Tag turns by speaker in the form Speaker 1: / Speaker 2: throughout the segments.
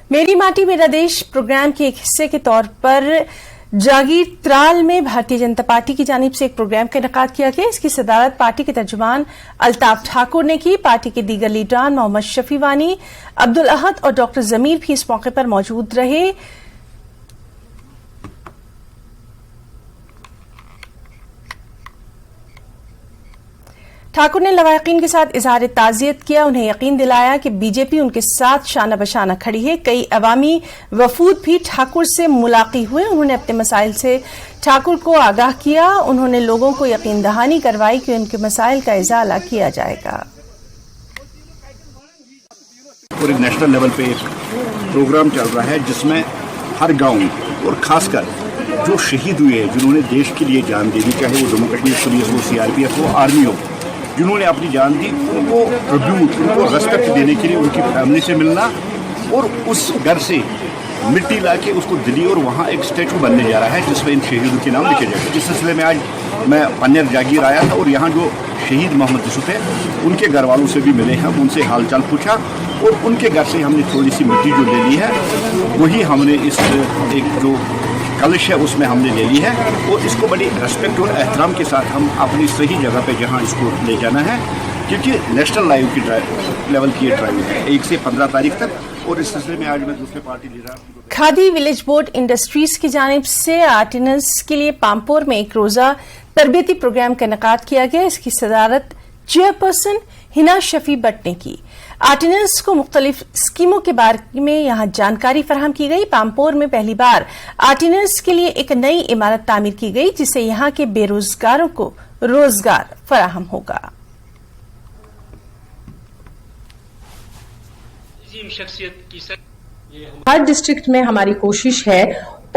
Speaker 1: मेरी माटी मेरा देश प्रोग्राम के एक हिस्से के तौर पर जागीर त्राल में भारतीय जनता पार्टी की जानिब से एक प्रोग्राम का इनेकाद किया गया। इसकी सदारत पार्टी के तर्जुमान अल्ताफ ठाकुर ने की। पार्टी के दीगर लीडरान मोहम्मद शफी वानी, अब्दुल अहद और डॉक्टर जमीर भी इस मौके पर मौजूद रहे। ठाकुर ने लवाहिकीन के साथ इजहार ताज़ियत किया, उन्हें यकीन दिलाया कि बीजेपी उनके साथ शाना बशाना खड़ी है। कई अवामी वफूद भी ठाकुर से मुलाकी हुए। उन्होंने अपने मसाइल से ठाकुर को आगाह किया। उन्होंने लोगों को यकीन दहानी करवाई कि उनके मसाइल का इजाला किया जाएगा।
Speaker 2: पूरे नेशनल लेवल पे एक प्रोग्राम चल रहा है जिसमें हर गांव और खासकर जो शहीद हुए हैं, जिन्होंने देश के लिए जान दी, चाहे वो जम्मू कश्मीर पुलिस हो, सीआरपीएफ हो, आर्मी हो, जिन्होंने अपनी जान दी, उनको ट्रिब्यूट, उनको रेस्पेक्ट देने के लिए उनकी फैमिली से मिलना और उस घर से मिट्टी ला के उसको दिल्ली और वहाँ एक स्टैचू बनने जा रहा है जिसमें इन शहीदों के नाम लिखे जाएंगे। इस सिलसिले में आज मैं पन्नेर जागीर आया था और यहाँ जो शहीद मोहम्मद यूसुफ है उनके घर वालों से भी मिले हैं, उनसे हालचाल पूछा और उनके घर से हमने थोड़ी सी मिट्टी जो ले ली है वही हमने इस एक जो कलश है उसमें हमने ले ली है और इसको बड़ी रेस्पेक्ट और एहतराम के साथ हम अपनी सही जगह पे जहाँ इसको ले जाना है, क्योंकि नेशनल लेवल की ये ड्राइव है 1 से 15 तारीख तक। और इस सिलसिले में आज मैं दूसरे party leader
Speaker 1: khadi village board industries की जानिब से आर्टिनर्स के लिए पामपोर में एक रोजा तरबियती प्रोग्राम का इनेकाद किया गया। इसकी सदारत चेयरपर्सन हिना शफी बट ने की। आर्टिनर्स को मुख्तलिफ स्कीमों के बारे में यहाँ जानकारी फराहम की गई। पामपोर में पहली बार आर्टिनर्स के लिए एक नई इमारत तामीर की गई जिससे यहाँ के बेरोजगारों को रोजगार फराहम होगा।
Speaker 3: हर डिस्ट्रिक्ट में हमारी कोशिश है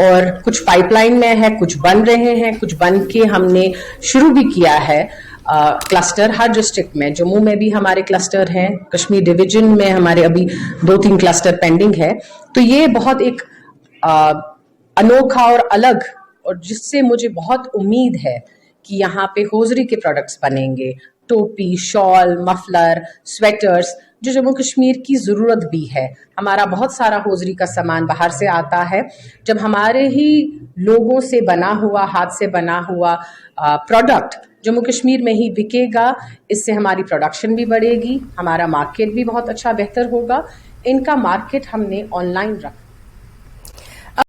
Speaker 3: और कुछ पाइपलाइन में है, कुछ बन रहे हैं, कुछ बन के हमने शुरू भी किया है। क्लस्टर हर डिस्ट्रिक्ट में, जम्मू में भी हमारे क्लस्टर हैं, कश्मीर डिवीजन में हमारे अभी 2-3 क्लस्टर पेंडिंग है। तो ये बहुत एक अनोखा और अलग, और जिससे मुझे बहुत उम्मीद है कि यहाँ पे होजरी के प्रोडक्ट्स बनेंगे, टोपी, शॉल, मफलर, स्वेटर्स, जो जम्मू कश्मीर की ज़रूरत भी है। हमारा बहुत सारा होजरी का सामान बाहर से आता है। जब हमारे ही लोगों से बना हुआ, हाथ से बना हुआ प्रोडक्ट जम्मू कश्मीर में ही बिकेगा, इससे हमारी प्रोडक्शन भी बढ़ेगी, हमारा मार्केट भी बहुत अच्छा बेहतर होगा। इनका मार्केट हमने ऑनलाइन रखा।